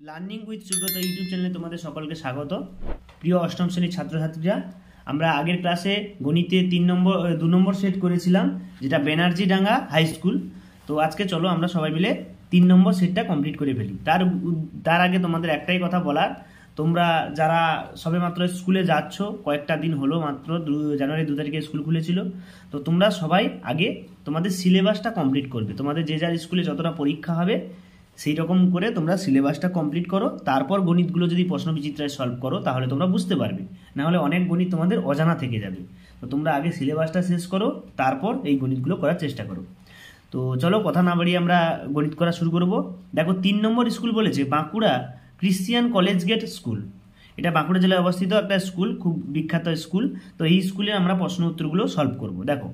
Learning with Subrata YouTube চ্যানেলে তোমাদের সকলকে স্বাগত। প্রিয় অষ্টম শ্রেণীর ছাত্রছাত্রীরা, আমরা আগের ক্লাসে গণিতে 2 নম্বর সেট করেছিলাম, যেটা ব্যানার্জি ডাঙ্গা হাই স্কুল। তো আজকে চলো আমরা সবাই মিলে 3 নম্বর সেটটা কমপ্লিট করে ফেলি। তার আগে তোমাদের একটাই কথা বলার, তোমরা যারা সবেমাত্র স্কুলে যাচ্ছ, কয়েকটা দিন হলো মাত্র জানুয়ারি 2 তারিখে স্কুল খুলেছিল, তো তোমরা সবাই আগে তোমাদের সিলেবাসটা কমপ্লিট করবে। তোমাদের যে যার স্কুলে যতটা পরীক্ষা হবে সেই রকম করে তোমরা সিলেবাসটা কমপ্লিট করো। তারপর গণিতগুলো যদি প্রশ্ন বিচিত্রায় সলভ করো তাহলে তোমরা বুঝতে পারবে, না হলে অনেক গণিত তোমাদের অজানা থেকে যাবে। তো তোমরা আগে সিলেবাসটা শেষ করো, তারপর এই গণিতগুলো করার চেষ্টা করো। তো চলো কথা না বাড়িয়ে আমরা গণিত করা শুরু করব। দেখো 3 নম্বর স্কুল বলেছে Bankura Christian College Gate School. এটা বাঁকুড়া জেলায় অবস্থিত একটা স্কুল, খুব বিখ্যাত স্কুল। তো এই স্কুলে আমরা প্রশ্ন উত্তরগুলো সলভ করব। দেখো,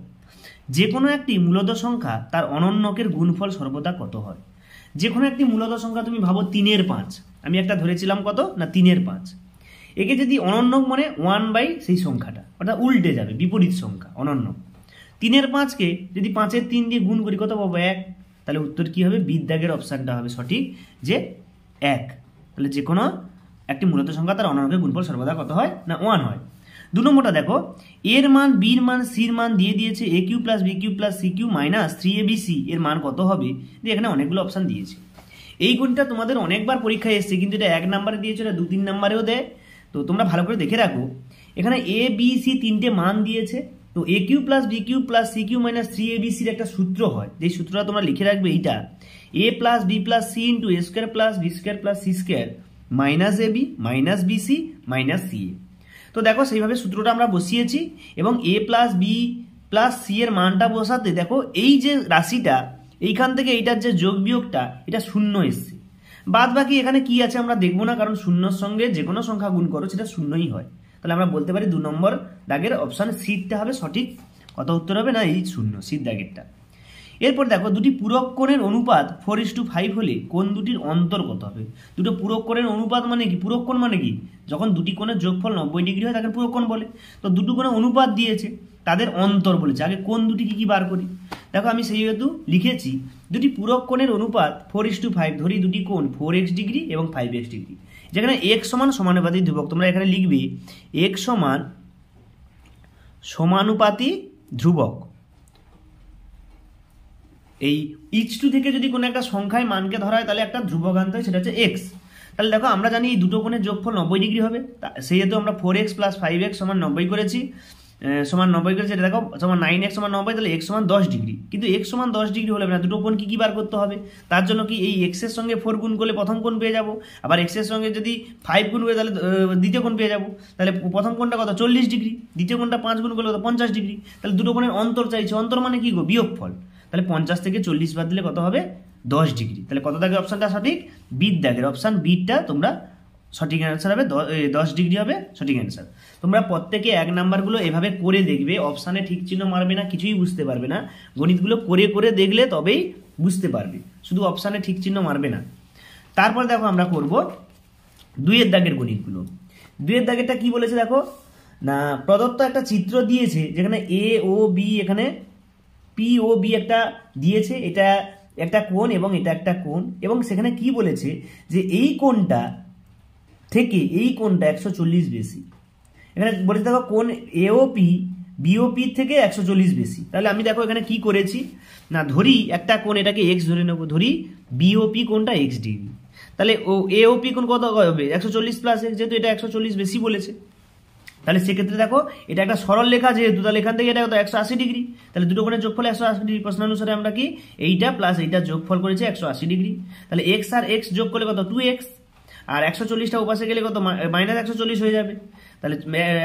যে কোনো একটি মূলদ সংখ্যা তার অনন্যকের গুণফল সর্বদা কত হয়? যে কোনো একটি মূলদ সংখ্যা তুমি ভাবো 3-এর 5, আমি একটা ধরেছিলাম কত না 3-এর 5। একে যদি অনন্যক মানে 1 সেই সংখ্যাটা, অর্থাৎ উল্টে যাবে, বিপরীত সংখ্যা অনন্য। 3-এর 5কে যদি 5-এর 3 দিয়ে গুণ করি কত পাবো? 1। তাহলে উত্তর কি হবে? বিদ্যাগের অপশানটা হবে সঠিক, যে 1। তাহলে যে কোনো একটি মূলদ সংখ্যা তার অনন্যকের গুণফল সর্বদা কত হয় না 1 হয়। 2 নম্বরটা দেখো, এর মান, বির মান, সির মান দিয়ে দিয়েছে। A cube plus B cube plus C cube minus 3abc এর মান কত হবে? এখানে অনেকগুলো অপশান দিয়েছে। এই গুণটা তোমাদের অনেকবার পরীক্ষায় এসছে, কিন্তু এটা 1 নম্বরে দিয়েছে, এটা 2-3 নম্বরেও দেয়। তো তোমরা ভালো করে দেখে রাখো, এখানে এ বি সি 3টে মান দিয়েছে। তো A cube plus B cube plus C cube minus 3abcর একটা সূত্র হয়, যে সূত্রটা তোমরা লিখে রাখবে এইটা, A plus B plus C into A square plus B square plus C square minus A B minus BC minus C A. তো দেখো সেইভাবে সূত্রটা আমরা বসিয়েছি, এবং A plus B plus C এর মানটা বসাতে দেখো এই যে রাশিটা, এইখান থেকে এইটার যে যোগ বিয়োগটা, এটা 0 এসছে। বাদ বাকি এখানে কি আছে আমরা দেখবো না, কারণ শূন্যর সঙ্গে যে কোনো সংখ্যা গুণ করো সেটা 0ই হয়। তাহলে আমরা বলতে পারি 2 নম্বর দাগের অপশান সিটা হবে সঠিক। কত উত্তর হবে না এই 0, সির দাগেরটা। এরপর দেখো, দুটি পূরক কোণের অনুপাত 4:5 হলে কোণ দুটির অন্তর কত হবে? দুটো পূরক কোণের অনুপাত মানে কি? পূরক কোণ মানে কি? যখন দুটি কোণের যোগফল 90 ডিগ্রি হয় তাকে পূরক কোণ বলে। তো দুটো কোণের অনুপাত দিয়েছে, তাদের অন্তর বলেছে। আগে কোণ দুটি কি বার করি। দেখো আমি সেই হেতু লিখেছি, দুটি পূরক কোণের অনুপাত 4:5, ধরি দুটি কোণ 4x ডিগ্রি এবং 5x ডিগ্রি, যেখানে x সমান সমানুপাতিক ধ্রুবক। তোমরা এখানে লিখবে x সমান সমানুপাতিক ধ্রুবক। এই h2 থেকে যদি কোনো একটা সংখ্যায় মানকে ধরা হয় তাহলে একটা ধ্রুবক আনতে হয়, সেটা হচ্ছে x। তাহলে দেখো আমরা জানি এই দুটো কোণের যোগফল 90 ডিগ্রি হবে, সেই হেতু আমরা 4x প্লাস 5x সমান 90 করেছি, সমান 90 করেছি। এটা দেখো সমান 9x সমান 90, তাহলে x সমান 10 ডিগ্রি। কিন্তু x সমান 10 ডিগ্রি হলে না, দুটো কোণ কি বার করতে হবে? তার জন্য কি এই x এর সঙ্গে 4 গুণ করলে প্রথম কোণ পেয়ে যাবো, আবার x এর সঙ্গে যদি 5 গুণ করে তাহলে দ্বিতীয় কোণ পেয়ে যাবো। তাহলে প্রথম কোণটা কত? 40 ডিগ্রি, দ্বিতীয় কোণটা 5 গুণ করলে কত? 50 ডিগ্রি। তাহলে দুটো কোণের অন্তর চাইছে, অন্তর মানে কি গো? বিয়োগফল। তাহলে 50 থেকে 40 বাদ দিলে কত হবে? 10 ডিগ্রি। তাহলে কত দাগের অপশানটা সঠিক? বির দাগের অপশান বিটা তোমরা সঠিক অ্যান্সার হবে, 10 ডিগ্রি হবে সঠিক অ্যান্সার। তোমরা প্রত্যেকে 1 নাম্বারগুলো এভাবে করে দেখবে, অপশানে ঠিক চিহ্ন মারবে না, কিছুই বুঝতে পারবে না। গণিতগুলো করে করে দেখলে তবেই বুঝতে পারবে, শুধু অপশানে ঠিক চিহ্ন মারবে না। তারপর দেখো আমরা করব 2-এর দাগের গণিতগুলো। 2-এর দাগেরটা কি বলেছে দেখো না, প্রদত্ত একটা চিত্র দিয়েছে, যেখানে এ ও বি, এখানে পি ও বি একটা দিয়েছে, এটা একটা কোণ এবং এটা একটা কোণ, এবং সেখানে কি বলেছে যে এই কোণটা থেকে এই কোণটা 140 বেশি। এখানে বলেছে দেখো কোণ এওপি বিওপি থেকে 140 বেশি। তাহলে আমি দেখো এখানে কি করেছি না, ধরি একটা কোণ, এটাকে x ধরে নেবো, ধরি বিওপি কোণটা x ডিগ্রি। তাহলে ও এওপি কোণ কত হবে? 140 প্লাস x, যেহেতু এটা 140 বেশি বলেছে। তাহলে সেক্ষেত্রে দেখো এটা একটা সরল লেখা যেহেতু, তাহলে এখান থেকে এটা কত? 180 ডিগ্রি। তাহলে দুটো কোণের যোগফল 180 ডিগ্রি। প্রশ্নানুসারে আমরা কি এইটা প্লাস এইটা যোগফল করেছি 180 ডিগ্রি। তাহলে x আর x যোগ করলে কত? 2x। আর 140টা উপাসে গেলে কত? মাইনাস 140 হয়ে যাবে। তাহলে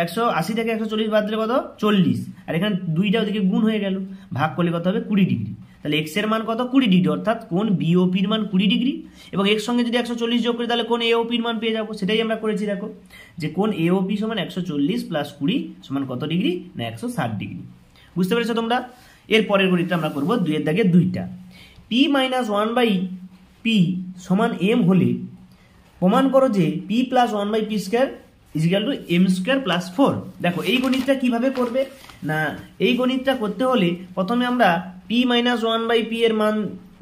180 থেকে 140 বাদ দিলে কত? 40। আর এখানে দুইটা ওদিকে গুণ হয়ে গেল, ভাগ করলে কত হবে? 20 ডিগ্রি। তাহলে x এর মান কত? 20 ডিগ্রি, অর্থাৎ কোণ বিওপির মান 20 ডিগ্রি। এবং x সঙ্গে যদি 140 যোগ করি তাহলে কোণ এওপির মান পেয়ে যাবো। সেটাই আমরা করেছি। দেখো যে কোণ এওপি সমান 140 প্লাস 20 সমান কত ডিগ্রি না 160 ডিগ্রি। বুঝতে পেরেছো তোমরা? এর পরের গণিতটা আমরা করবো 2-এর দাগে 2টা। p মাইনাস 1/p সমান m হলে প্রমাণ করো যে p plus 1/p square equal to m square plus 4। দেখো এই গণিতটা কিভাবে করবে না, এই গণিতটা করতে হলে প্রথমে আমরা p মাইনাস 1/p এর মান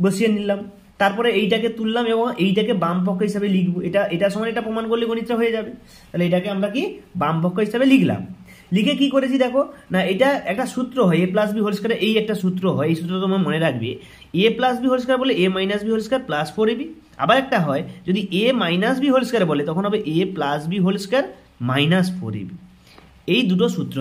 বসিয়ে নিলাম। তারপরে এইটাকে তুললাম এবং এইটাকে বাম পক্ষ হিসাবে লিখবো, এটা সমান এটা প্রমাণ করলে গণিতটা হয়ে যাবে। তাহলে এটাকে আমরা কি বাম পক্ষ হিসাবে লিখলাম। লিখে কি করেছি দেখো না, এটা একটা সূত্র হয় A plus B whole square, এই একটা সূত্র হয়, এই সূত্র তোমার মনে রাখবে, A plus B whole square বলে A minus B whole square plus 4ab। আবার একটা হয় যদি A minus B whole square বলে তখন হবে A plus B whole square minus 4ab। এই দুটো সূত্র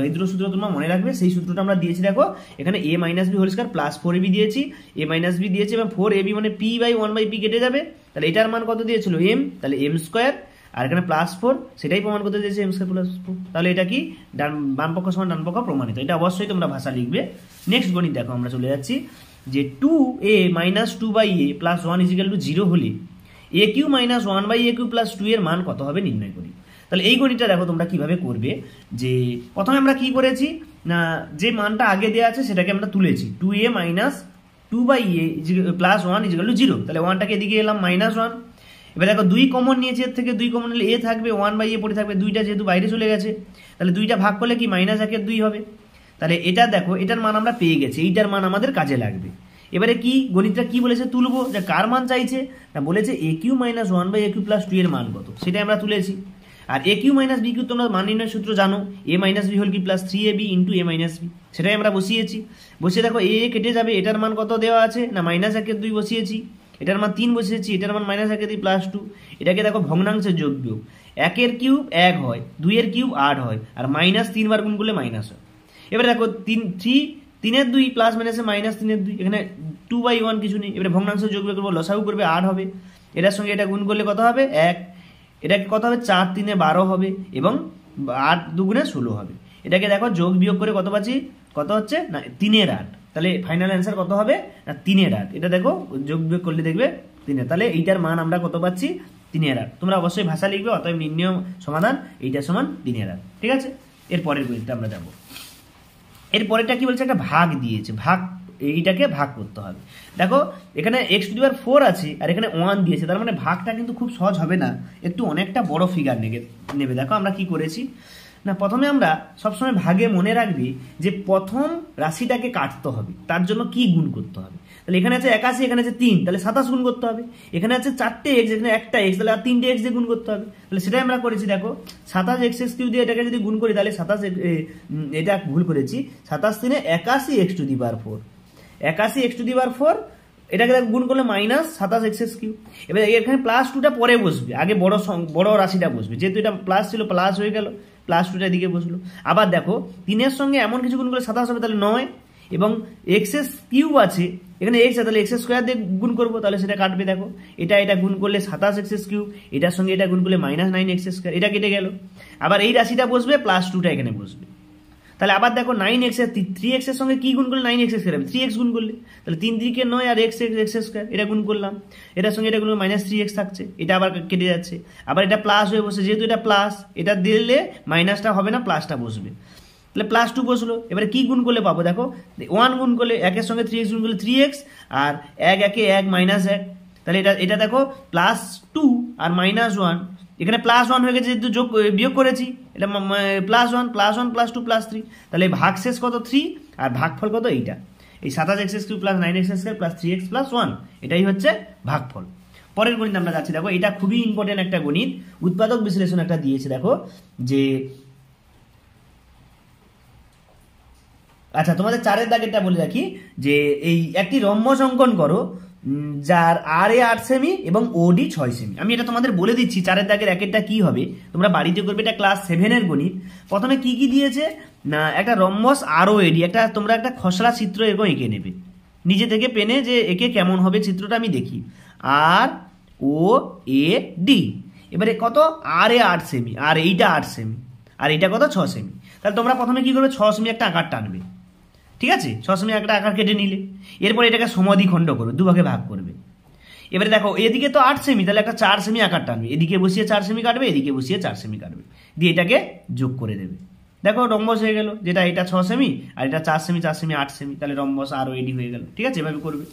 তোমরা মনে রাখবে। সেই সূত্রটা আমরা দিয়েছি দেখো এখানে A minus B whole square plus 4ab দিয়েছি, এ মাইনাস বি দিয়েছি এবং 4ab মানে পি বাই 1/p কেটে যাবে। তাহলে এটার মান কত দিয়েছিল এম, তাহলে এম স্কোয়ার, আর এখানে প্লাস 4 সেটাই প্রমাণ করতে দিয়েছে এম স্কোয়ার প্লাস 4। তাহলে এটা কি বাম পক্ষ সমান ডান পক্ষ প্রমাণিত। এটা অবশ্যই তোমরা ভাষা লিখবে। নেক্সট গণিত দেখো আমরা চলে যাচ্ছি যে 2a minus 2/a plus 1 is equal to 0 হলে a cube minus 1/a cube plus 2 এর মান কত হবে নির্ণয় করি। তাহলে এই গণিতটা দেখো তোমরা কিভাবে করবে, যে প্রথমে আমরা কি করেছি না, যে মানটা আগে দেওয়া আছে সেটাকে আমরা তুলেছি, 2a minus 2/a plus 1 is equal to 0। তাহলে 1টাকে এদিকে এলাম মাইনাস 1। এবার দেখো 2 কমন নিয়েছি, এর থেকে 2 কমন নিলে a থাকবে, 1/a পড়ে থাকবে, 2টা যেহেতু বাইরে চলে গেছে তাহলে 2টা ভাগ করলে কি মাইনাস 1 এর 2 হবে। তাহলে এটা দেখো এটার মান আমরা পেয়ে গেছি, এইটার মান আমাদের কাজে লাগবে। এবারে কি গণিতটা কি বলেছে তুলবো, যে কার মান চাইছে না, বলেছে a cube minus 1/a cube plus 2 এর মান কত, সেটাই আমরা তুলেছি। আর a cube minus B cube তোমরা মান নির্ণয়ের সূত্র জানো, a minus B whole cube plus 3ab into a minus B, সেটাই আমরা বসিয়েছি। বসিয়ে দেখো a কেটে যাবে, এটার মান কত দেওয়া আছে না মাইনাস 1 এর 2 বসিয়েছি, এটার মান 3 বসিয়েছি, এটার মান মাইনাস 1 এর 2 প্লাস 2। এটাকে দেখো ভগ্নাংশের যোগ বিয়োগ, 1 এর কিউব 1 হয়, 2 এর কিউব 8 হয়, আর মাইনাস 3 বার গুণ করলে মাইনাস হয়। এবারে দেখো 3 এর 2 প্লাস মাইনাসে মাইনাস 3 এর 2, এখানে 2/1 কিছু নেই। এবারে ভগ্নাংশের যোগ বিয়োগ করবো, লসাগু করবে 8 হবে, এটার সঙ্গে এটা গুণ করলে কত হবে 1, এটাকে কত হবে 4 3 12 হবে এবং 8 2 16 হবে। এটাকে দেখো যোগ বিয়োগ করে কত পাচ্ছি, কত হচ্ছে না 3 এর 8। তাহলে ফাইনাল অ্যান্সার কত হবে না 3 এর 8। এটা দেখো যোগ বিয়োগ করলে দেখবে 3 এর, তাহলে এইটার মান আমরা কত পাচ্ছি 3 এর 8। তোমরা অবশ্যই ভাষা লিখবে, অতএব নির্ণয় সমাধান এইটা সমান 3 এর 8। ঠিক আছে, এর পরের গণিতটা আমরা যাব। এর পরেরটা কি বলছে, একটা ভাগ দিয়েছে, ভাগ এইটাকে ভাগ করতে হবে। দেখো এখানে x⁴ আছে আর এখানে 1 দিয়েছে, তার মানে ভাগটা কিন্তু খুব সহজ হবে না, একটু অনেকটা বড় ফিগার নেবে। দেখো আমরা কি করেছি না, প্রথমে আমরা সবসময় ভাগে মনে রাখবি যে প্রথম রাশিটাকে কাটতে হবে, তার জন্য কি গুণ করতে হবে। তাহলে এখানে আছে 81, এখানে আছে 3, তাহলে 27 গুণ করতে হবে। এখানে আছে 4টে x, এখানে একটা x, তাহলে আর 3টে x দিয়ে গুণ করতে হবে। তাহলে সেটাই আমরা করেছি। দেখো 27x³ দিয়ে এটাকে যদি গুণ করি তাহলে 27, এটা ভুল করেছি, 27 3 81x⁴, 81x⁴, এটাকে গুণ করলে মাইনাস 27x³। এবার এখানে প্লাস 2টা পরে বসবে, আগে বড় রাশিটা বসবে, যেহেতু এটা প্লাস ছিল প্লাস হয়ে গেল, প্লাস 2টা দিকে বসলো। আবার দেখো 3 সঙ্গে এমন কিছু গুণ করলে 27 হবে, তাহলে 9, এবং x³ আছে এখানে x আছে, তাহলে x² দিয়ে গুণ করবো, তাহলে সেটা কাটবে। দেখো এটা গুণ করলে 27x³, এটার সঙ্গে এটা গুণ করলে মাইনাস 9x², এটা কেটে গেল। আবার এই রাশিটা বসবে, প্লাস 2টা এখানে বসবে। তাহলে আবার দেখো 9x এর 3x এর সঙ্গে কি গুণ করলে 9x² হবে, 3x গুণ করলে, তাহলে 3 3 9 আর x² এটা গুণ করলাম, এটার সঙ্গে এটা গুণ মাইনাস 3x থাকছে, এটা আবার কেটে যাচ্ছে। আবার এটা প্লাস হয়ে বসে, যেহেতু এটা প্লাস, এটা দিলে মাইনাসটা হবে না, প্লাসটা বসবে, তাহলে প্লাস 2 বসলো। এবারে কি গুণ করলে পাবো, দেখো 1 গুণ করলে 1 এর সঙ্গে 3x গুণ করলে 3x, আর 1 1 1 মাইনাস 1, তাহলে এটা দেখো প্লাস 2 আর মাইনাস 1, এখানে প্লাস 1 হয়ে গেছে যেহেতু বিয়োগ করেছি, এটা প্লাস 1 প্লাস 1 প্লাস 2 প্লাস 3, তাহলে ভাগ শেষ কত 3 আর ভাগফল কত এইটা, এই 27x³ plus 9x² plus 3x plus 1, এটাই হচ্ছে ভাগফল। পরের গণিত আমরা যাচ্ছি। দেখো এটা খুবই ইম্পর্টেন্ট একটা গণিত, উৎপাদক বিশ্লেষণ একটা দিয়েছে। দেখো যে আচ্ছা তোমাদের 4 এর দাগেরটা বলে রাখি, যে এই একটি রম্বস অঙ্কন করো যার RA 8 সেমি এবং OD 6 সেমি। আমি এটা তোমাদের বলে দিচ্ছি 4 এর দাগের একেরটা কি হবে, তোমরা বাড়িতে করবে, এটা ক্লাস 7 এর গণিত। প্রথমে কি কি দিয়েছে না, একটা রম্বস ROAD, তোমরা একটা খসড়া চিত্র এরকম এঁকে নেবে নিজে থেকে পেনে, যে একে কেমন হবে চিত্রটা আমি দেখি, ROAD। এবারে কত RA 8 সেমি, আর এইটা 8 সেমি, আর এইটা কত 6 সেমি। তাহলে তোমরা প্রথমে কি করবে, 6 সেমি একটা আকার টানবে, ঠিক আছে, 6 সেমি একটা আকার কেটে নিলে, এরপর এটাকে সমদ্বিখণ্ড করবে, দুভাগে ভাগ করবে। এবারে দেখো এদিকে তো 8 সেমি, তাহলে একটা 4 সেমি আকার টানবে, এদিকে বসিয়ে 4 সেমি কাটবে, এদিকে বসিয়ে 4 সেমি কাটবে, দিয়ে এটাকে যোগ করে দেবে। দেখো রম্বস হয়ে গেল, যেটা এটা 6 সেমি আর এটা 4 সেমি, 4 সেমি 8 সেমি, তাহলে রম্বস ROAD হয়ে গেল। ঠিক আছে, এভাবে করবে।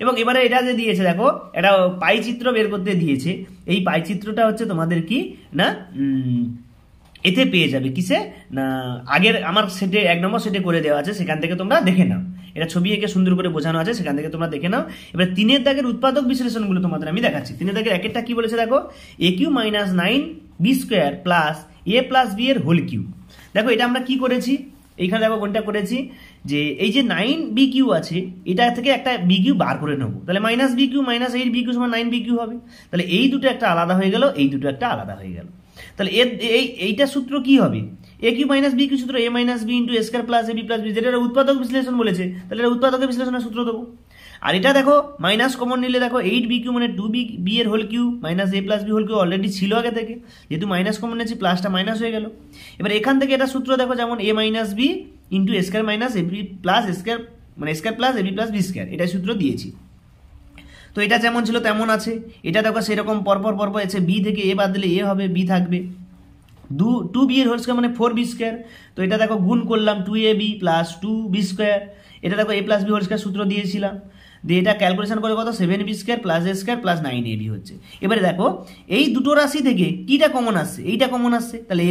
এবং এবারে এটা যে দিয়েছে, দেখো এটা পাই চিত্র বের করতে দিয়েছে, এই পাই চিত্রটা হচ্ছে তোমাদের কি না এতে পেয়ে যাবে, কিসে না আগের আমার সেটে 1 নম্বর সেটে করে দেওয়া আছে, সেখান থেকে তোমরা দেখে নাও। এটা ছবি এঁকে সুন্দর করে বোঝানো আছে, সেখান থেকে তোমরা দেখে নাও। এবার 3 দাগের উৎপাদক বিশ্লেষণগুলো তোমাদের আমি দেখাচ্ছি। 3 দাগের একেরটা কি বলেছে দেখো, A cube minus 9b square plus A plus B এর হোল কিউ। দেখো এটা আমরা কি করেছি, এইখানে দেখো কোনটা করেছি, যে এই যে 9b কিউ আছে এটা থেকে একটা বি কিউ বার করে নেবো, তাহলে minus B cube minus 8b cube সমান 9b কিউ হবে। তাহলে এই দুটো একটা আলাদা হয়ে গেল, এই দুটো একটা আলাদা হয়ে গেল। তাহলে এইটা সূত্র কি হবে, এ কিউ মাইনাস বি কিউ সূত্র এ minus B into A square plus A B plus B, যেটা উৎপাদক বিশ্লেষণ বলেছে, তাহলে এটা উৎপাদকের বিশ্লেষণের সূত্র দেবো। আর এটা দেখো মাইনাস কমন নিলে দেখো 8b কিউ মানে 2b এর whole cube minus A plus B whole cube already ছিল আগে থেকে, যেহেতু মাইনাস কমন নিয়েছি প্লাসটা মাইনাস হয়ে গেল। এবার এখান থেকে এটা সূত্র দেখো, যেমন এ minus B into A square minus A B plus A square মানে square plus A B plus B square, এটা সূত্র দিয়েছি। তো এটা যেমন ছিল তেমন আছে, এটা দেখো সেরকম পরপর পরপর আছে, বি থেকে এ বাদ দিলে এ হবে, বি থাকবে, 2b এর হোল স্কয়ার মানে 4b স্কয়ার। তো এটা দেখো গুণ করলাম 2ab প্লাস 2b স্কয়ার, এটা দেখো a plus b whole square সূত্র দিয়েছিলাম, দিয়ে এটা ক্যালকুলেশন করে কত 7b square plus a square plus 9ab হচ্ছে। এবারে দেখো এই দুটো রাশি থেকে কিটা কমন আসছে, এইটা কমন আসছে, তাহলে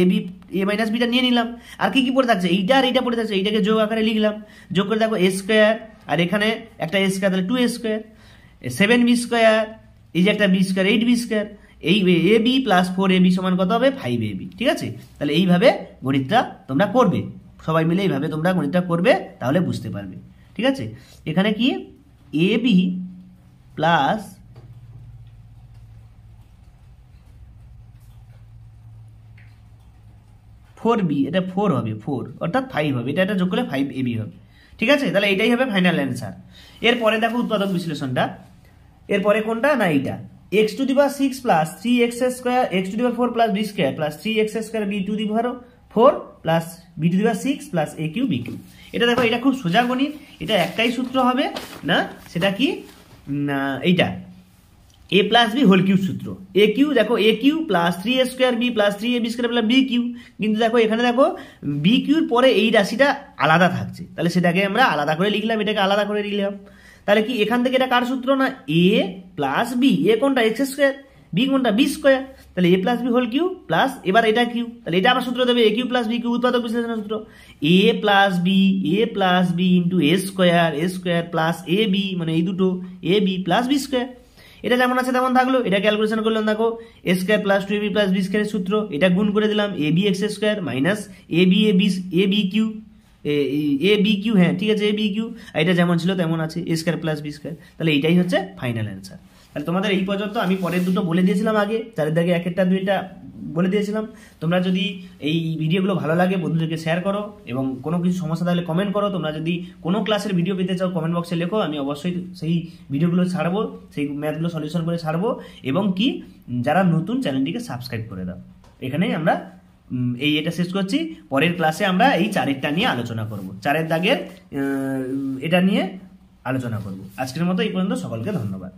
a মাইনাস বিটা নিয়ে নিলাম। আর কি কি পড়ে থাকছে, এইটা আর এইটা পড়ে থাকছে, এইটাকে যোগ আকারে লিখলাম, যোগ করে দেখো a স্কয়ার আর এখানে একটা a স্কয়ার, তাহলে 2a স্কয়ার, 7b স্কয়ার, এই যে একটা b স্কয়ার 8b স্কয়ার, এই ab প্লাস 4ab সমান কত হবে 5ab। ঠিক আছে, তাহলে এইভাবে গণিতটা তোমরা করবে, সবাই মিলে এইভাবে তোমরা গণিতটা করবে, তাহলে বুঝতে পারবে। ঠিক আছে, এখানে কি ab প্লাস 4b, এটা 4 হবে, 4 অর্থাৎ 5 হবে, এটা যোগ করলে 5ab হবে। ঠিক আছে, তাহলে এটাই হবে ফাইনাল অ্যান্সার। এরপরে দেখো উৎপাদক বিশ্লেষণটা, এরপরে কোনটা না এইটা, x to the power 6 plus 3x square x to the power 4 plus b square plus 3x square b to the power 4 plus b to the power 6 plus a cube b cube. এটা দেখো এটা খুব সোজা গণিত, এটা একটাই সূত্র হবে না, সেটা কি না এইটা a plus b whole cube সূত্র, a কিউ দেখো a cube plus 3a square b plus 3ab square plus b cube, কিন্তু দেখো এখানে দেখো b কিউর পরে এই রাশিটা আলাদা থাকছে, তাহলে সেটাকে আমরা আলাদা করে লিখলাম, এটাকে আলাদা করে লিখলাম। তাহলে কি এখান থেকে এটা কার সূত্র না a প্লাস b, a কোনটা x স্কয়ার, b কোনটা b স্কয়ার, তাহলে a plus b whole cube plus এবার এটা কিউ, তাহলে এটা আবার সূত্র দেবে a cube plus b cube, উৎপাদক বিশ্লেষণের সূত্র a plus b into a square plus a b মানে এই দুটো a b plus b square. এটা যেমন আছে তেমন থাকলো, এটা ক্যালকুলেশন করলাম, দেখো a square plus 2ab plus b স্কয়ারের সূত্র, এটা গুণ করে দিলাম ab x square minus ab cube A B cube, হ্যাঁ ঠিক আছে এ বি কিউ, এটা যেমন ছিল তেমন আছে এ স্কয়ার প্লাস বি স্কয়ার। তাহলে এইটাই হচ্ছে ফাইনাল অ্যান্সার। তাহলে তোমাদের এই পর্যন্ত, আমি পরের দুটো বলে দিয়েছিলাম আগে, চারের দাগে একটা দুইটা বলে দিয়েছিলাম। তোমরা যদি এই ভিডিওগুলো ভালো লাগে বন্ধুদেরকে শেয়ার করো, এবং কোনো কিছু সমস্যা থাকলে কমেন্ট করো। তোমরা যদি কোনো ক্লাসের ভিডিও পেতে চাও কমেন্ট বক্সে লেখো, আমি অবশ্যই সেই ভিডিওগুলো ছাড়বো, সেই ম্যাথগুলো সলিউশন করে ছাড়বো। এবং কি যারা নতুন চ্যানেলটিকে সাবস্ক্রাইব করে দাও। এখানেই আমরা এটা শেষ করছি, পরের ক্লাসে আমরা এই চারেরটা নিয়ে আলোচনা করব, চারের দাগের এটা নিয়ে আলোচনা করব। আজকের মতো এই পর্যন্ত, সকলকে ধন্যবাদ।